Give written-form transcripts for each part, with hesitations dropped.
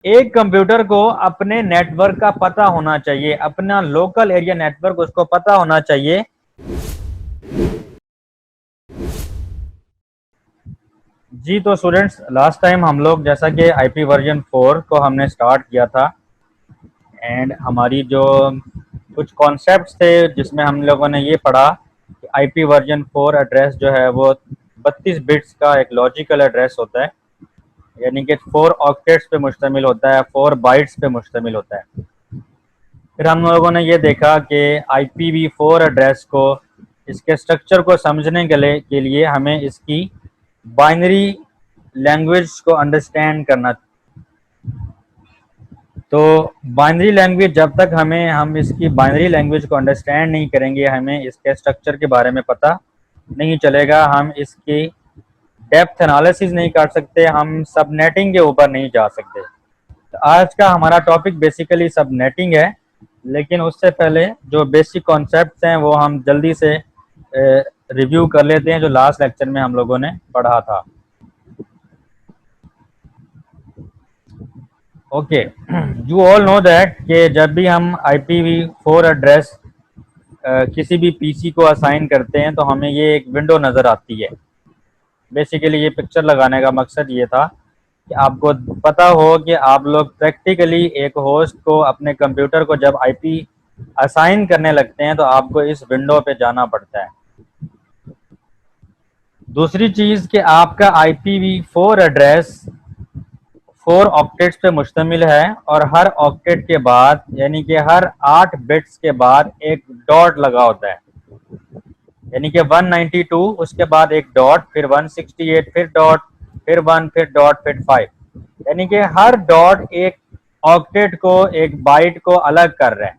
एक कंप्यूटर को अपने नेटवर्क का पता होना चाहिए, अपना लोकल एरिया नेटवर्क उसको पता होना चाहिए। जी तो स्टूडेंट्स, लास्ट टाइम हम लोग जैसा कि आईपी वर्जन 4 को हमने स्टार्ट किया था, एंड हमारी जो कुछ कॉन्सेप्ट्स थे जिसमें हम लोगों ने ये पढ़ा कि आईपी वर्जन 4 एड्रेस जो है वो 32 बिट्स का एक लॉजिकल एड्रेस होता है, यानी कि 4 ऑक्टेट्स पे मुश्तमिल होता है, 4 बाइट्स पे मुश्तमिल होता है। फिर हम लोगों ने ये देखा कि IPv4 एड्रेस को, इसके स्ट्रक्चर को समझने के लिए हमें इसकी बाइनरी लैंग्वेज को अंडरस्टैंड करना। तो बाइनरी लैंग्वेज जब तक हम इसकी बाइनरी लैंग्वेज को अंडरस्टैंड नहीं करेंगे, हमें इसके स्ट्रक्चर के बारे में पता नहीं चलेगा, हम इसकी डेप्थ एनालिसिस नहीं कर सकते, हम सबनेटिंग के ऊपर नहीं जा सकते। तो आज का हमारा टॉपिक बेसिकली सबनेटिंग है, लेकिन उससे पहले जो बेसिक कॉन्सेप्ट्स हैं वो हम जल्दी से रिव्यू कर लेते हैं जो लास्ट लेक्चर में हम लोगों ने पढ़ा था। Okay, you all know that कि जब भी हम IPv4 एड्रेस किसी भी पीसी को असाइन करते हैं तो हमें ये एक विंडो नज़र आती है। बेसिकली ये पिक्चर लगाने का मकसद ये था कि आपको पता हो कि आप लोग प्रैक्टिकली एक होस्ट को, अपने कंप्यूटर को जब आईपी असाइन करने लगते हैं तो आपको इस विंडो पे जाना पड़ता है। दूसरी चीज़ कि आपका IPv4 एड्रेस 4 ऑक्टेट्स पे मुश्तमिल है, और हर ऑक्टेट के बाद यानी कि हर 8 बिट्स के बाद एक डॉट लगा होता है, यानी कि 192 उसके बाद एक डॉट, फिर 168 फिर डॉट, फिर 1 फिर डॉट फिर 5, यानी कि हर डॉट एक ऑक्टेट को, एक बाइट को अलग कर रहा है।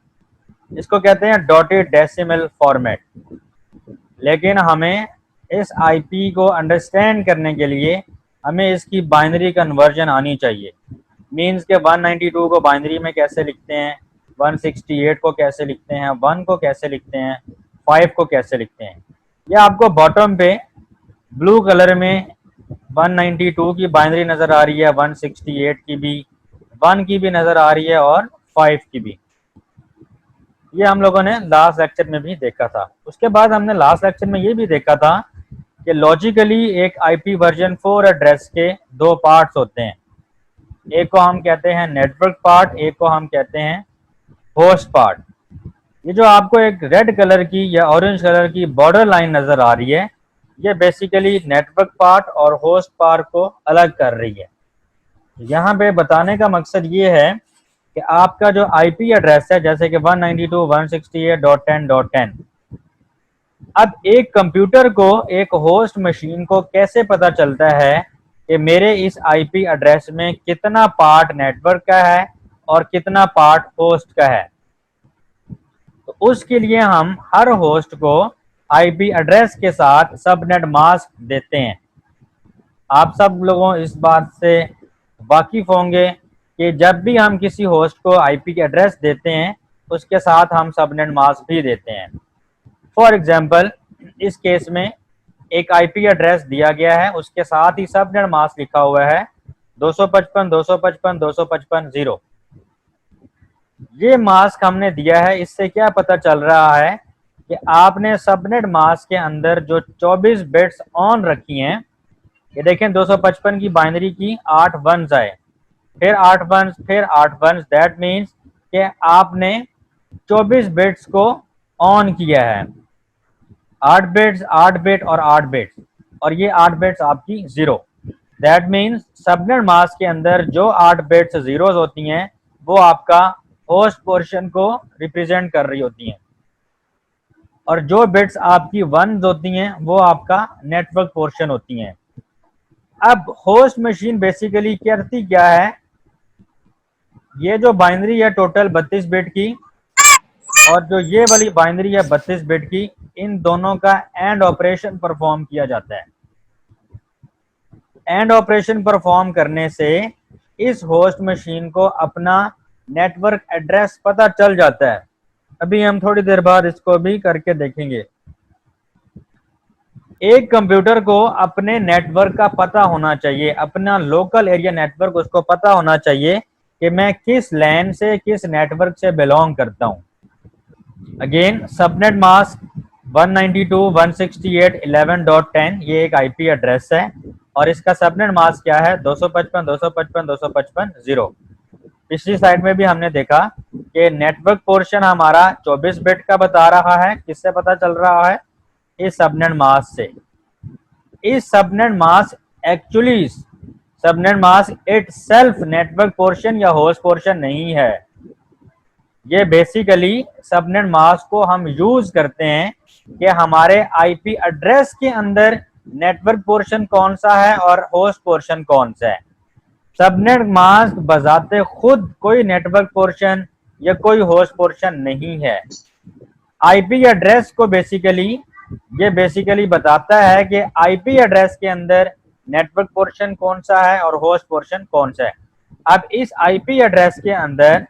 इसको कहते हैं डॉटेड डेसिमल फॉर्मेट। लेकिन हमें इस आईपी को अंडरस्टैंड करने के लिए हमें इसकी बाइनरी कन्वर्जन आनी चाहिए। मीन्स के 192 को बाइनरी में कैसे लिखते हैं, 168 को कैसे लिखते हैं, 1 को कैसे लिखते हैं, 5 को कैसे लिखते हैं। ये आपको बॉटम पे ब्लू कलर में 192 की बाइनरी नज़र आ रही है, 168 की भी, 1 की भी नज़र आ रही है और 5 की भी। ये हम लोगों ने लास्ट लेक्चर में भी देखा था। उसके बाद हमने लास्ट लेक्चर में ये भी देखा था कि लॉजिकली एक आईपी वर्जन 4 एड्रेस के दो पार्ट्स होते हैं। एक को हम कहते हैं नेटवर्क पार्ट, एक को हम कहते हैं होस्ट पार्ट। ये जो आपको एक रेड कलर की या ऑरेंज कलर की बॉर्डर लाइन नज़र आ रही है, ये बेसिकली नेटवर्क पार्ट और होस्ट पार्ट को अलग कर रही है। यहाँ पे बताने का मकसद ये है कि आपका जो आईपी एड्रेस है, जैसे कि 192.168.10.10, अब एक कंप्यूटर को, एक होस्ट मशीन को कैसे पता चलता है कि मेरे इस आईपी एड्रेस में कितना पार्ट नेटवर्क का है और कितना पार्ट होस्ट का है। तो उसके लिए हम हर होस्ट को आईपी एड्रेस के साथ सबनेट मास्क देते हैं। आप सब लोगों इस बात से वाकिफ होंगे कि जब भी हम किसी होस्ट को आईपी एड्रेस देते हैं उसके साथ हम सबनेट मास्क भी देते हैं। फॉर एग्जांपल, इस केस में एक आईपी एड्रेस दिया गया है, उसके साथ ही सबनेट मास्क लिखा हुआ है 255.255.255.0। ये मास्क हमने दिया है, इससे क्या पता चल रहा है कि आपने सबनेट मास्क के अंदर जो 24 बिट्स ऑन रखी हैं, ये देखें 255 की बाइनरी की 8 वंस आए, फिर 8 वंस, फिर 8 वंस, दैट मीन्स कि आपने 24 बिट्स को ऑन किया है। 8 बिट्स, 8 बिट और 8 बिट्स, और ये 8 बिट्स आपकी zero. That means subnet mask के अंदर जो 8 बिट्स जीरोज होती हैं वो आपका होस्ट पोर्शन को रिप्रेजेंट कर रही होती हैं, और जो बिट्स आपकी वंस होती हैं वो आपका नेटवर्क पोर्शन होती हैं। अब होस्ट मशीन बेसिकली करती क्या है, ये जो बाइनरी है टोटल 32 बिट की, और जो ये वाली बाइनरी है 32 बिट की, इन दोनों का एंड ऑपरेशन परफॉर्म किया जाता है। एंड ऑपरेशन परफॉर्म करने से इस होस्ट मशीन को अपना नेटवर्क एड्रेस पता चल जाता है। अभी हम थोड़ी देर बाद इसको भी करके देखेंगे। एक कंप्यूटर को अपने नेटवर्क का पता होना चाहिए, अपना लोकल एरिया नेटवर्क उसको पता होना चाहिए कि मैं किस लैन से, किस नेटवर्क से बिलोंग करता हूँ। अगेन सबनेट मास्क 192.168.11.10 ये एक आईपी एड्रेस है और इसका सबनेट मास्क क्या है 255.255.255.0। पिछली स्लाइड में भी हमने देखा कि नेटवर्क पोर्शन हमारा 24 बिट का बता रहा है। किससे पता चल रहा है? इस सबनेट मास्क से। इस subnet mask actually subnet mask itself network portion या होस्ट पोर्शन नहीं है। ये बेसिकली सबनेट मास्क को हम यूज करते हैं कि हमारे आईपी एड्रेस के अंदर नेटवर्क पोर्शन कौन सा है और होस्ट पोर्शन कौन सा है। सबनेट मास्क बजाते खुद कोई नेटवर्क पोर्शन या कोई होस्ट पोर्शन नहीं है। आईपी एड्रेस को बेसिकली बताता है कि आईपी एड्रेस के अंदर नेटवर्क पोर्शन कौन सा है और होस्ट पोर्शन कौन सा है। अब इस आईपी एड्रेस के अंदर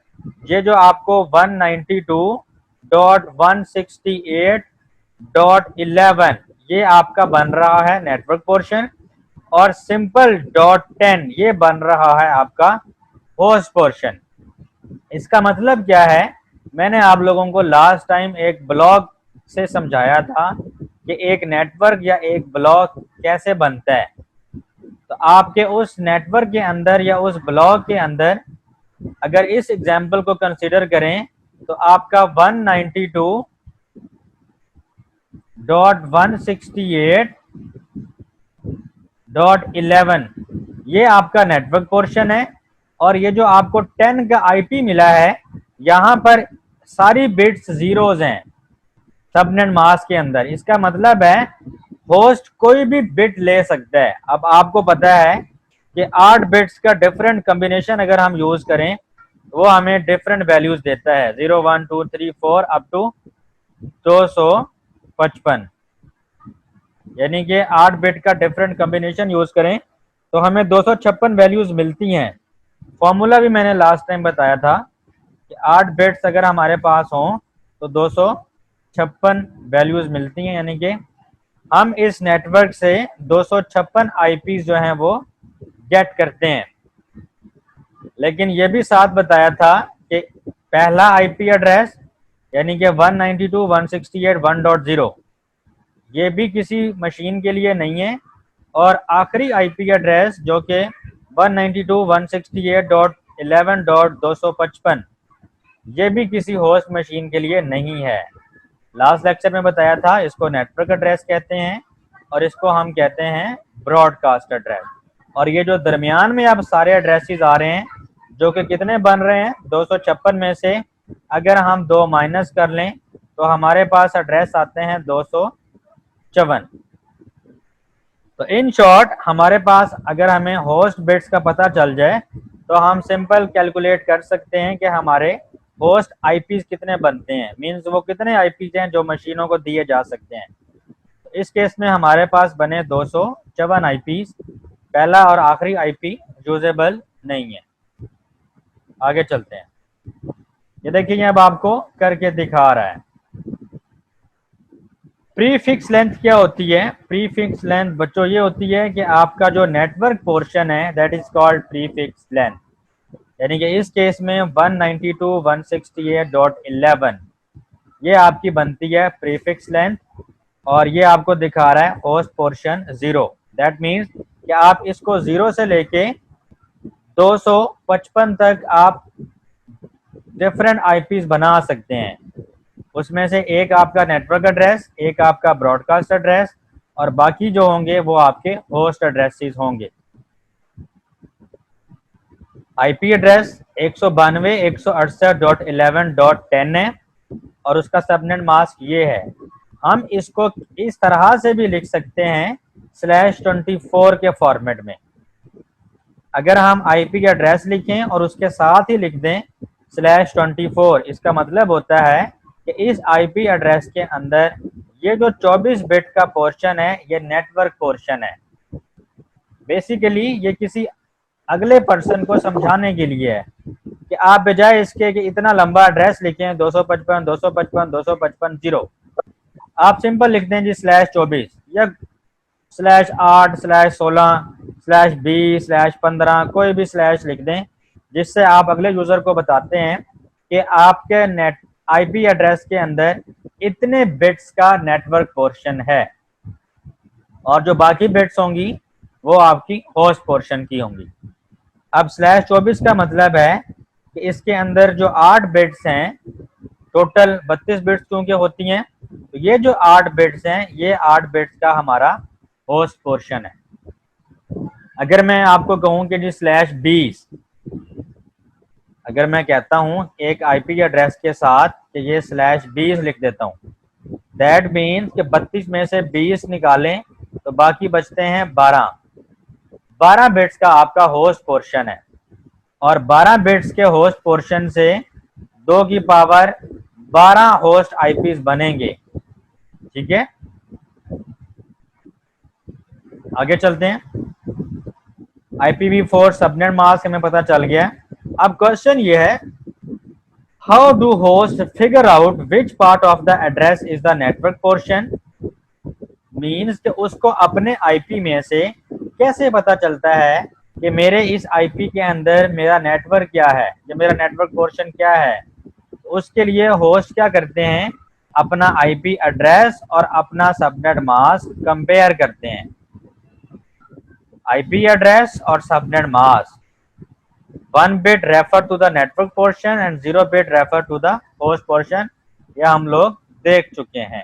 ये जो आपको 192.168.11 ये आपका बन रहा है नेटवर्क पोर्शन और सिंपल .10 ये बन रहा है आपका होस्ट पोर्शन। इसका मतलब क्या है? मैंने आप लोगों को लास्ट टाइम एक ब्लॉक से समझाया था कि एक नेटवर्क या एक ब्लॉक कैसे बनता है। तो आपके उस नेटवर्क के अंदर या उस ब्लॉक के अंदर अगर इस एग्जाम्पल को कंसीडर करें तो आपका 192.168.11 ये आपका नेटवर्क पोर्शन है और ये जो आपको 10 का आईपी मिला है यहाँ पर सारी बिट्स जीरोज हैं सबनेट मास्क के अंदर। इसका मतलब है होस्ट कोई भी बिट ले सकता है। अब आपको पता है कि 8 बिट्स का डिफरेंट कॉम्बिनेशन अगर हम यूज करें वो हमें डिफरेंट वैल्यूज देता है 0 1 2 3 4 अप टू 255। यानी कि 8 बिट का डिफरेंट कॉम्बिनेशन यूज करें तो हमें 256 वैल्यूज मिलती हैं। फॉर्मूला भी मैंने लास्ट टाइम बताया था कि 8 बिट्स अगर हमारे पास हों तो 256 वैल्यूज मिलती हैं। यानी कि हम इस नेटवर्क से 256 आईपी जो हैं वो गेट करते हैं। लेकिन ये भी साथ बताया था कि पहला आईपी एड्रेस यानी कि 192.168.1.0 ये भी किसी मशीन के लिए नहीं है और आखिरी आईपी एड्रेस जो कि 192.168.11.255 ये भी किसी होस्ट मशीन के लिए नहीं है। लास्ट लेक्चर में बताया था इसको नेटवर्क एड्रेस कहते हैं और इसको हम कहते हैं ब्रॉडकास्ट एड्रेस। और ये जो दरमियान में अब सारे एड्रेसेस आ रहे हैं जो कि कितने बन रहे हैं 256 में से अगर हम 2 माइनस कर लें तो हमारे पास एड्रेस आते हैं 254। तो इन शॉर्ट हमारे पास अगर हमें होस्ट बिट्स का पता चल जाए तो हम सिंपल कैलकुलेट कर सकते हैं कि हमारे होस्ट आईपीज कितने बनते हैं। मींस वो कितने आईपीज हैं जो मशीनों को दिए जा सकते हैं। तो इस केस में हमारे पास बने 254 आईपीज। पहला और आखिरी आईपी यूजेबल नहीं है। आगे चलते हैं। ये देखिए अब आपको करके दिखा रहा है। प्रीफिक्स लेंथ क्या होती है? प्रीफिक्स लेंथ बच्चों ये होती है कि आपका जो नेटवर्क पोर्शन है that is called prefix length. यानी कि इस केस में 192.168.11 ये आपकी बनती है प्रीफिक्स लेंथ और ये आपको दिखा रहा है होस्ट पोर्शन 0। दैट मीन्स कि आप इसको 0 से लेके 255 तक आप डिफरेंट आईपीज बना सकते हैं। उसमें से एक आपका नेटवर्क एड्रेस, एक आपका ब्रॉडकास्ट एड्रेस और बाकी जो होंगे वो आपके होस्ट एड्रेसेस होंगे। आईपी एड्रेस 192.168.11.10 है और उसका सबनेट मास्क ये है। हम इसको इस तरह से भी लिख सकते हैं /24 के फॉर्मेट में। अगर हम आईपी एड्रेस लिखें और उसके साथ ही लिख दें /24 इसका मतलब होता है कि इस आईपी एड्रेस के अंदर ये जो 24 बिट का पोर्शन है ये नेटवर्क पोर्शन है। बेसिकली ये किसी अगले पर्सन को समझाने के लिए है कि आप बजाय इसके कि इतना लंबा एड्रेस लिखें 255 255 255 0 आप सिंपल लिख दें जी /24 या /8 /16 /20 /15 कोई भी स्लैश लिख दें जिससे आप अगले यूजर को बताते हैं कि आपके नेट आईपी एड्रेस के अंदर इतने बिट्स का नेटवर्क पोर्शन है, और जो बाकी बिट्स होंगी वो आपकी होस्ट पोर्शन की होंगी। अब /24 का मतलब है कि इसके अंदर जो 8 बिट्स हैं, टोटल 32 बिट्स क्योंकि होती हैं, तो ये जो 8 बिट्स हैं ये 8 बिट्स का हमारा होस्ट पोर्शन है। अगर मैं आपको कहूं कि जी /20, अगर मैं कहता हूं एक आईपी एड्रेस के साथ कि ये /20 लिख देता हूं, दैट मीन्स कि 32 में से 20 निकालें तो बाकी बचते हैं 12 बिट्स का आपका होस्ट पोर्शन है। और 12 बिट्स के होस्ट पोर्शन से 2 की पावर 12 होस्ट आईपीज बनेंगे। ठीक है, आगे चलते हैं। IPv4 सबनेट मास्क हमें पता चल गया। अब क्वेश्चन ये है, how do host figure out which part of the address is the network portion. Means कि उसको अपने आईपी में से कैसे पता चलता है कि मेरे इस आईपी के अंदर मेरा नेटवर्क क्या है, या मेरा नेटवर्क पोर्शन क्या है। उसके लिए होस्ट क्या करते हैं, अपना आईपी एड्रेस और अपना सबनेट मास्क कंपेयर करते हैं। IP address or subnet mask, 1 bit refer to the network portion and 0 bit refer to the host portion, यह हम लोग देख चुके हैं।